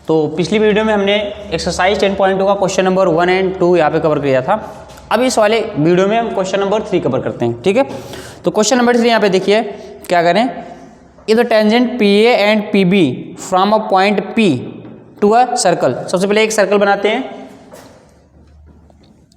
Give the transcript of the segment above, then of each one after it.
तो पिछली वीडियो में हमने एक्सरसाइज 10.2 का क्वेश्चन नंबर 1 और 2 यहाँ पे कवर किया था। अब इस वाले वीडियो में हम क्वेश्चन नंबर 3 कवर करते हैं, ठीक है। तो क्वेश्चन नंबर 3 यहाँ पे देखिए क्या करें। If the tangent P A and P B from a point P to a circle. सबसे पहले एक सर्कल बनाते हैं।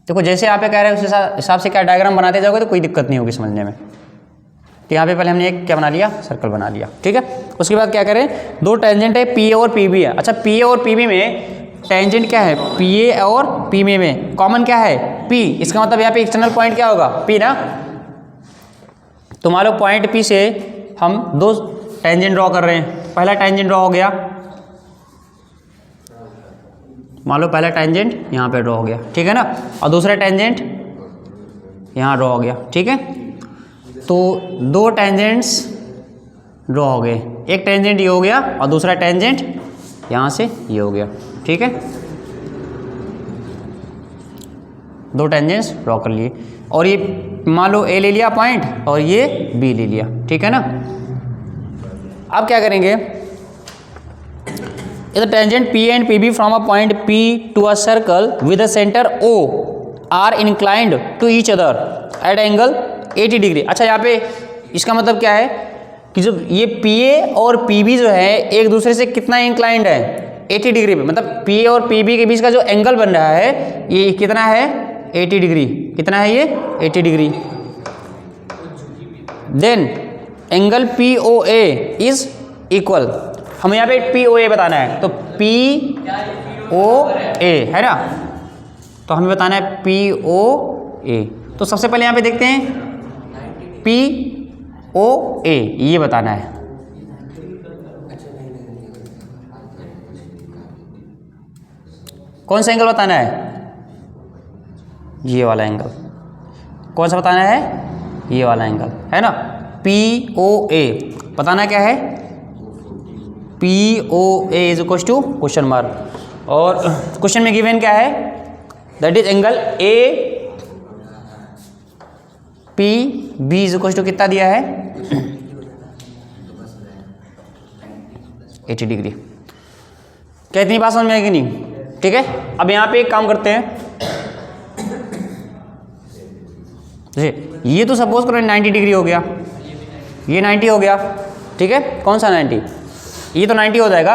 देखो जैसे यहाँ पे कह रहे हैं उस हिसाब से क्या डायग्राम बनाते जाओगे तो कोई दिक्कत नहीं होगी समझने में। तो यहाँ पे पहले हमने एक क्या बना लिया, सर्कल बना लिया, ठीक है। उसके बाद क्या करें, दो टेंजेंट है पी ए और पी बी है। अच्छा पी ए और पी बी में टेंजेंट क्या है, पी ए और पी बी में कॉमन क्या है, पी। इसका मतलब यहाँ पे एक्सटर्नल पॉइंट क्या होगा, पी ना। तो मान लो पॉइंट पी से हम दो टेंजेंट ड्रॉ कर रहे हैं। पहला टेंजेंट ड्रॉ हो गया, मान लो पहला टेंजेंट यहाँ पे ड्रॉ हो गया, ठीक है ना। और दूसरा टेंजेंट यहाँ ड्रॉ हो गया, ठीक है। तो दो टेंजेंट्स ड्रॉ हो गए, एक टेंजेंट ये हो गया और दूसरा टेंजेंट यहाँ से ये हो गया, ठीक है। दो टेंजेंट्स ड्रॉ कर लिए और ये मान लो ए ले लिया पॉइंट और ये बी ले लिया, ठीक है ना। अब क्या करेंगे, if the tangent P and P B from a point P to a circle with a centre O are inclined to each other at angle 80 degree. अच्छा यहाँ पे इसका मतलब क्या है कि जो ये पी ए और पी बी जो है एक दूसरे से कितना इंक्लाइंड है, 80 डिग्री पे। मतलब पी ए और पी बी के बीच का जो एंगल बन रहा है ये कितना है, 80 डिग्री। कितना है ये, 80 degree. Then angle P O A is equal, हमें यहाँ पे पी ओ ए बताना है। तो पी ओ ए है ना, तो हमें बताना है पी ओ ए। तो सबसे पहले यहाँ पे देखते हैं पी ओ ए, ये बताना है। कौन सा एंगल बताना है, ये वाला एंगल। कौन सा बताना है, ये वाला एंगल है ना। पी ओ ए बताना क्या है, P O A is equal to question mark. और क्वेश्चन में गिवन क्या है, that is angle A P B is equal to कितना दिया है, 80 डिग्री। क्या इतनी बात समझ में आएगी नहीं, ठीक है। अब यहाँ पे एक काम करते हैं, ये तो सपोज करो 90 डिग्री हो गया, ये 90 हो गया, ठीक है। कौन सा 90, ये तो 90 हो जाएगा।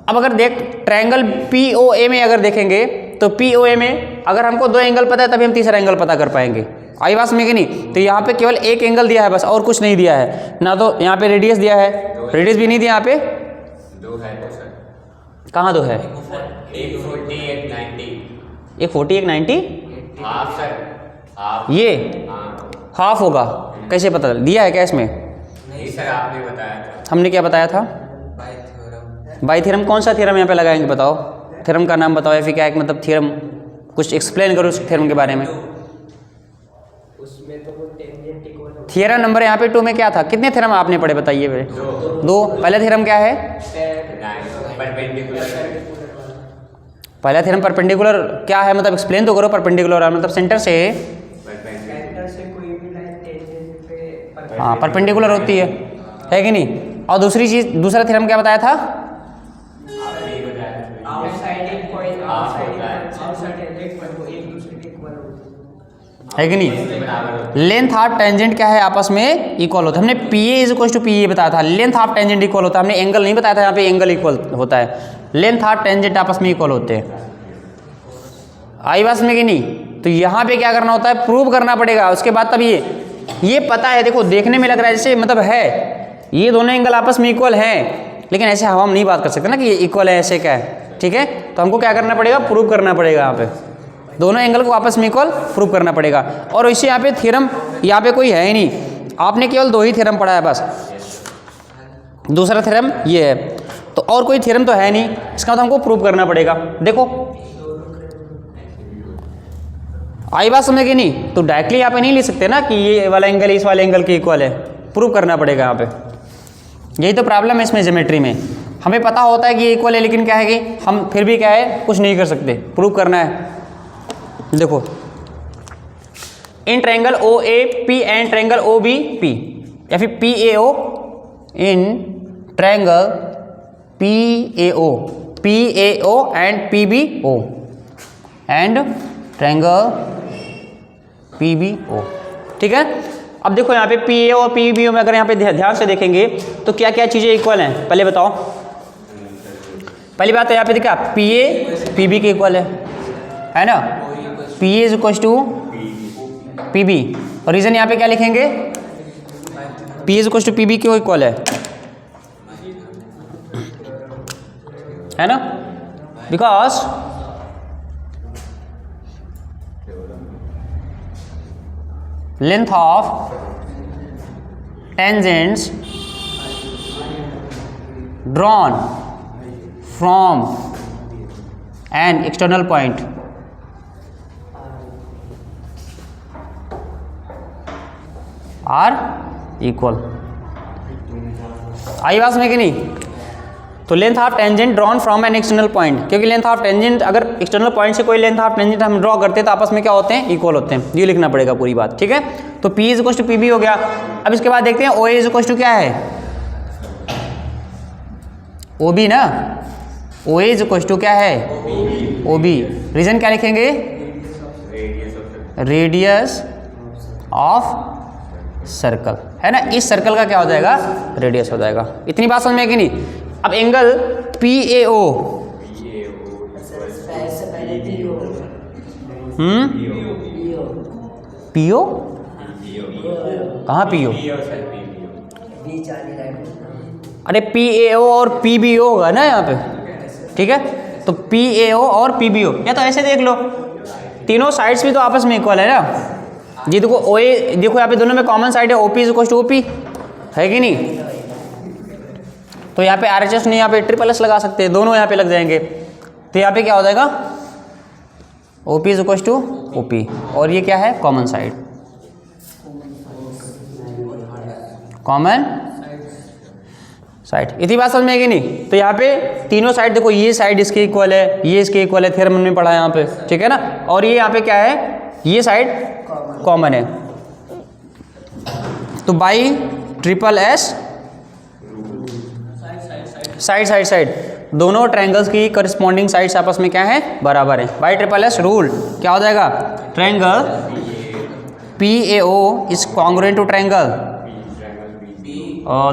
अब अगर देख ट्रायंगल पी ओ ए में अगर देखेंगे तो पी ओ ए में अगर हमको दो एंगल पता है तभी हम तीसरा एंगल पता कर पाएंगे। आई बात में कि नहीं। तो यहाँ पे केवल एक एंगल दिया है बस, और कुछ नहीं दिया है ना। तो यहाँ पे रेडियस दिया है, रेडियस भी नहीं दिया यहाँ पे। दो है तो सर, कहाँ दो है, एक 40 एक 90। एक 40 एक 90, हाफ सर, हाफ। ये हाँ हाफ होगा, कैसे पता दिया है क्या इसमें, नहीं सर आपने बताया था। हमने क्या बताया था, बाई थ्योरम। कौन सा थ्योरम यहाँ पे लगाएंगे बताओ, थ्योरम का नाम बताओ या फिर क्या एक मतलब थ्योरम कुछ एक्सप्लेन करो उस थ्योरम के बारे में। उसमें तो वो टेंजेंट इक्वल होगा। थ्योरम नंबर यहाँ पे 2 में क्या था, कितने थ्योरम आपने पढ़े बताइए मेरे, दो। पहला थ्योरम क्या है, परपेंडिकुलर। पहला थ्योरम परपेंडिकुलर क्या है, मतलब एक्सप्लेन तो करो। परपेंडिकुलर मतलब सेंटर से, सेंटर से कोई भी लाइन टेंजेंट पे हाँ परपेंडिकुलर होती है कि नहीं। और दूसरी चीज, दूसरा थ्योरम क्या बताया था, आउटसाइड एक पॉइंट आउटसाइड एक पॉइंट वो एक दूसरे के इक्वल होते है कि नहीं। लेंथ ऑफ टेंजेंट क्या है, आपस में इक्वल होता है। हमने P A is equal to P A बताया था, लेंथ ऑफ टेंजेंट इक्वल होता है। हमने एंगल नहीं बताया था, यहाँ पे एंगल इक्वल होता है, लेंथ ऑफ टेंजेंट आपस में इक्वल होते हैं। आई बात में कि नहीं। तो यहाँ पे क्या करना होता है, प्रूव करना पड़ेगा। उसके बाद तब ये पता है, देखो देखने में लग रहा है जैसे मतलब है ये दोनों एंगल आपस में इक्वल हैं, लेकिन ऐसे हम नहीं बात कर सकते ना कि ये इक्वल है, ऐसे क्या है, ठीक है। तो हमको क्या करना पड़ेगा, प्रूव करना पड़ेगा। यहाँ पे दोनों एंगल को आपस में इक्वल प्रूव करना पड़ेगा। और वैसे यहाँ पे थ्योरम यहाँ पे कोई है ही नहीं, आपने केवल दो ही थ्योरम पढ़ा है बस। दूसरा थ्योरम ये है, तो और कोई थ्योरम तो है नहीं, इसका मतलब हमको प्रूव करना पड़ेगा। देखो आई बात समझ गई नहीं। तो डायरेक्टली यहाँ पे नहीं ले सकते ना कि ये वाला एंगल इस वाले एंगल के इक्वल है, प्रूव करना पड़ेगा यहाँ पे। यही तो प्रॉब्लम है इसमें ज्योमेट्री में। हमें पता होता है कि ये इक्वल है, लेकिन क्या है कि हम फिर भी क्या है कुछ नहीं कर सकते, प्रूव करना है। देखो in triangle O A P and triangle O B P, या फिर P A O, in triangle P A O PAO and PBO and triangle PBO। ठीक है, अब देखो यहाँ पे PAO और PBO में अगर यहाँ पे ध्यान से देखेंगे तो क्या क्या चीज़ें इक्वल हैं, पहले बताओ। पहली बात तो यहाँ पे देखा PA PB के इक्वल है ना, PA is equal to PB, और रीजन यहाँ पे क्या लिखेंगे, PA is equal to PB क्यों इक्वल है ना, because length of tangents drawn from an external point are equal. आई बात में कि नहीं, तो length of tangent drawn from an external point, क्योंकि लेंथ ऑफ टेंजेंट अगर एक्सटर्नल पॉइंट से कोई लेंथ ऑफ टेंजेंट हम ड्रॉ करते हैं तो आपस में क्या होते हैं, इक्वल होते हैं, ये लिखना पड़ेगा पूरी बात। ठीक है, तो P is equal to PB हो गया। अब इसके बाद देखते हैं OA इज इक्वल टू क्या है, OB ना, OA इज इक्वल टू क्या है, OB। रीजन क्या लिखेंगे, रेडियस ऑफ सर्कल, है ना, इस सर्कल का क्या हो जाएगा, रेडियस हो जाएगा। इतनी बात समझ में है कि नहीं। अब एंगल PAO, PO कहाँ PO, अरे PAO और PBO होगा ना यहाँ पे। ठीक है, तो PAO और PBO, या तो ऐसे देख लो, तीनों साइड्स भी तो आपस में इक्वल है ना। ये देखो OA, देखो यहाँ पे दोनों में कॉमन साइड है, OP is equal to OP, है कि नहीं। तो यहाँ पे RHS नहीं, यहाँ पे SSS लगा सकते हैं, दोनों यहाँ पे लग जाएंगे। तो यहाँ पे क्या हो जाएगा, OP is equal to OP, और ये क्या है, कॉमन साइड, कॉमन साइड। इतनी बात समझ में आएगी नहीं। तो यहाँ पे तीनों साइड देखो, ये साइड इसके इक्वल है, ये इसके इक्वल है, थ्योरम में पढ़ा है यहाँ पे, ठीक है ना। और ये यहाँ पे क्या है, ये साइड कॉमन है। तो by SSS side side side दोनों ट्रायंगल्स की करस्पॉन्डिंग साइड्स आपस में क्या है, बराबर है। बाई SSS रूल क्या हो जाएगा, triangle PAO is congruent to triangle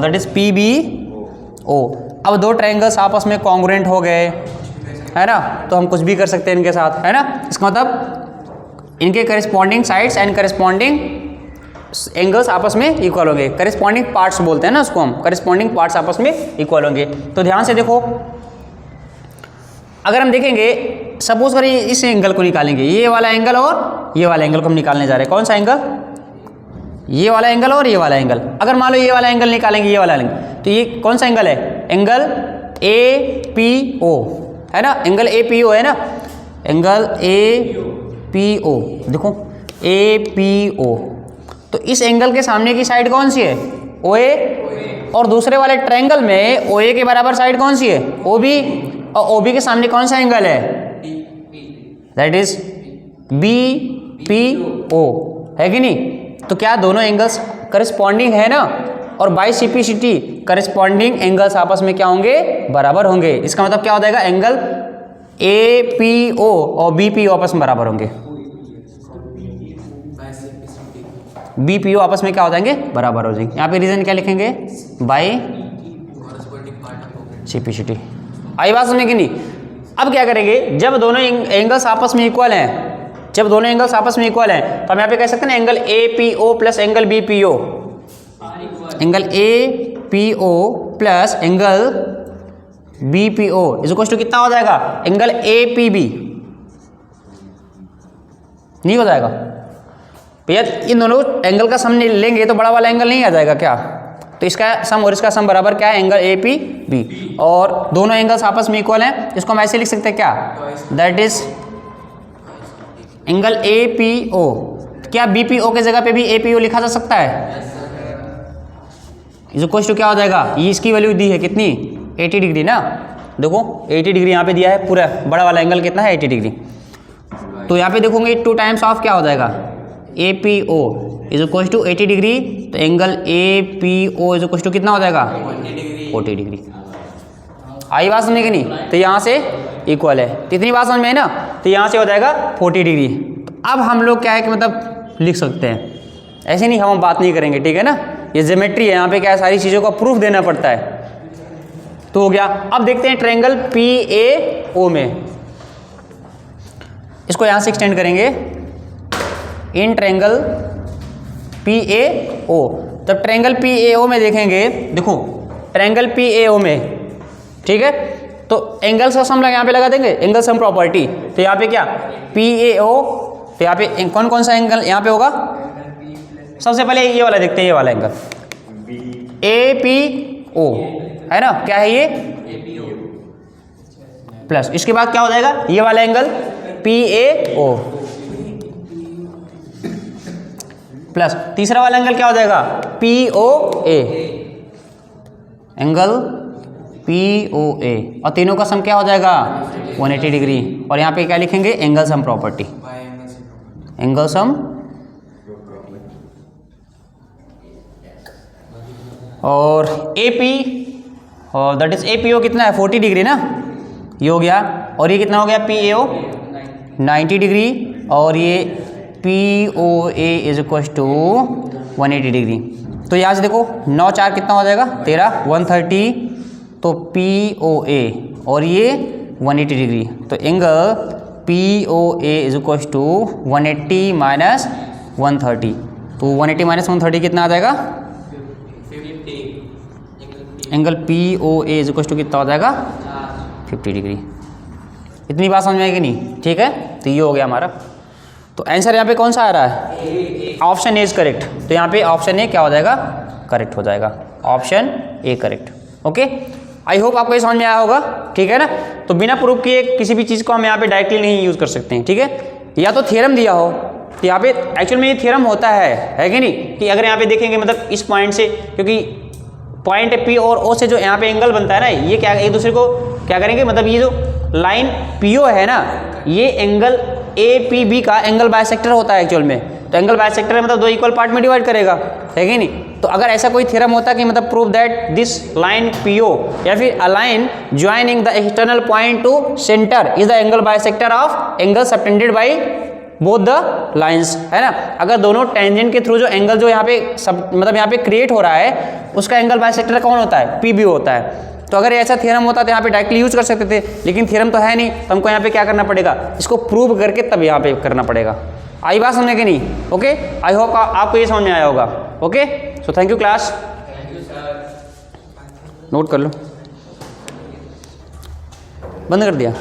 that is PBO। अब दो ट्रायंगल्स आपस में कॉन्ग्रुएंट हो गए, है ना, तो हम कुछ भी कर सकते हैं इनके साथ, है ना। इसका मतलब इनके corresponding sides and corresponding angles आपस में इक्वल होंगे। करस्पॉन्डिंग पार्ट्स बोलते हैं ना उसको हम, करस्पॉन्डिंग पार्ट्स आपस में इक्वल होंगे। तो ध्यान से देखो, अगर हम देखेंगे, सपोज करिए इस एंगल को निकालेंगे, ये वाला एंगल और ये वाला एंगल को हम निकालने जा रहे हैं। कौन सा एंगल, ये वाला एंगल और ये वाला एंगल। अगर मान लो ये वाला एंगल निकालेंगे, ये वाला एंगल, तो ये कौन सा एंगल है, एंगल APO, है ना, एंगल APO है ना, एंगल APO। देखो APO, तो इस एंगल के सामने की साइड कौन सी है, OA, और दूसरे वाले ट्रायंगल में OA के बराबर साइड कौन सी है, OB, और OB के सामने कौन सा एंगल है, दैट इज BPO, है कि नहीं। तो क्या दोनों एंगल्स करस्पॉन्डिंग है ना, और बाई CPCT करस्पॉन्डिंग एंगल्स आपस में क्या होंगे, बराबर होंगे। इसका मतलब क्या हो जाएगा, एंगल APO और BPO आपस में बराबर होंगे, BPO आपस में क्या हो जाएंगे, बराबर हो जाएंगे। यहाँ पे रीजन क्या लिखेंगे, बाई CPCT। आई बात समझे कि नहीं। अब क्या करेंगे, जब दोनों एंगल्स आपस में इक्वल हैं, जब दोनों एंगल्स आपस में इक्वल हैं, तो हम यहाँ पे कह सकते हैं angle APO plus angle BPO, angle APO plus angle BPO is equal to कितना हो जाएगा, एंगल APB, नहीं हो जाएगा भैया। इन दोनों एंगल का सम लेंगे तो बड़ा वाला एंगल नहीं आ जाएगा क्या, तो इसका सम और इसका सम बराबर क्या है, एंगल APB, और दोनों एंगल्स आपस में इक्वल हैं। इसको हम ऐसे लिख सकते हैं क्या, दैट इज एंगल APO। क्या BPO के जगह पे भी APO लिखा जा सकता है, इज इक्वल टू क्या हो जाएगा, ये इसकी वैल्यू दी है कितनी, 80 डिग्री ना। देखो 80 डिग्री यहाँ पे दिया है, पूरा बड़ा वाला एंगल कितना है, 80 डिग्री। तो यहाँ पे देखोगे 2 टाइम्स ऑफ क्या हो जाएगा, APO is equal to 80 degree, तो angle APO is equal to कितना हो जाएगा, 40 डिग्री। आई बात समझ में कि नहीं? तो यहाँ से इक्वल है, तो इतनी बात समझ में है ना? तो यहाँ से हो जाएगा 40 डिग्री। अब हम लोग क्या है कि मतलब लिख सकते हैं, ऐसे नहीं हम बात नहीं करेंगे, ठीक है ना? ये ज्योमेट्री है, यहाँ पे क्या है सारी चीज़ों का प्रूफ देना पड़ता है। तो हो गया। अब देखते हैं ट्रायंगल PAO में, इसको यहाँ से एक्सटेंड करेंगे इन ट्रायंगल PAO। तब ट्रायंगल PAO में देखेंगे, देखो ट्रायंगल PAO में, ठीक है, तो एंगल का सम यहाँ पे लगा देंगे, एंगल सम प्रॉपर्टी। तो यहाँ पे क्या PAO, तो यहाँ पे कौन कौन सा एंगल यहाँ पे होगा? सबसे पहले ये वाला देखते हैं, ये वाला एंगल APO है ना, क्या है ये? प्लस इसके बाद क्या हो जाएगा? ये वाला एंगल PAO प्लस तीसरा वाला एंगल क्या हो जाएगा? POA, एंगल POA, और तीनों का सम क्या हो जाएगा? 180 डिग्री। और यहाँ पे क्या लिखेंगे? Angle sum property, angle sum. और AP और दैट इज APO कितना है? 40 डिग्री ना, ये हो गया। और ये कितना हो गया? PAO 90 डिग्री, और ये POA is equal to 180 degree. तो यहाँ से देखो 9 4 कितना हो जाएगा? 13, 130, तो POA और ये 180 डिग्री, तो angle POA is equal to 180 minus 130, तो 180 माइनस 130 कितना आ जाएगा? Angle POA is equal to कितना हो जाएगा? 50 डिग्री। इतनी बात समझ में आएगी नहीं? ठीक है, तो ये हो गया हमारा। तो आंसर यहाँ पे कौन सा आ रहा है? Option A is correct. तो यहाँ पे ऑप्शन ए क्या हो जाएगा? करेक्ट हो जाएगा, option A correct. Okay, I hope आपको ये समझ में आया होगा, ठीक है ना? तो बिना प्रूफ किए किसी भी चीज़ को हम यहाँ पे डायरेक्टली नहीं यूज़ कर सकते हैं, ठीक है? या तो थ्योरम दिया हो, तो यहाँ पे एक्चुअल में ये थ्योरम होता है कि नहीं? कि अगर यहाँ पे देखेंगे मतलब इस पॉइंट से, क्योंकि पॉइंट P और O से जो यहाँ पे एंगल बनता है ना, ये क्या एक दूसरे को क्या करेंगे, मतलब ये जो लाइन PO है ना, ये एंगल APB का एंगल बाइसेक्टर होता है एक्चुअल में। तो एंगल बाइसेक्टर मतलब दो इक्वल पार्ट में डिवाइड करेगा, है कि नहीं? तो अगर ऐसा कोई थ्योरम होता कि मतलब prove that this line PO या फिर a line joining the external point two centre is the angle bisector of angle subtended by both the lines, है ना? अगर दोनों टेंजेंट के थ्रू जो एंगल जो यहाँ पे मतलब यहाँ पे क्रिएट हो रहा है, उसका एंगल बाइसेक्टर कौन होता है? PB होता है। तो अगर ऐसा थ्योरम होता तो यहाँ पे डायरेक्टली यूज कर सकते थे, लेकिन थ्योरम तो है नहीं, तो हमको यहाँ पे क्या करना पड़ेगा? इसको प्रूव करके तब यहाँ पे करना पड़ेगा। आई बात समझने की नहीं? ओके, आई होप आपको ये समझ में आया होगा। Okay, so thank you class, note कर लो, बंद कर दिया।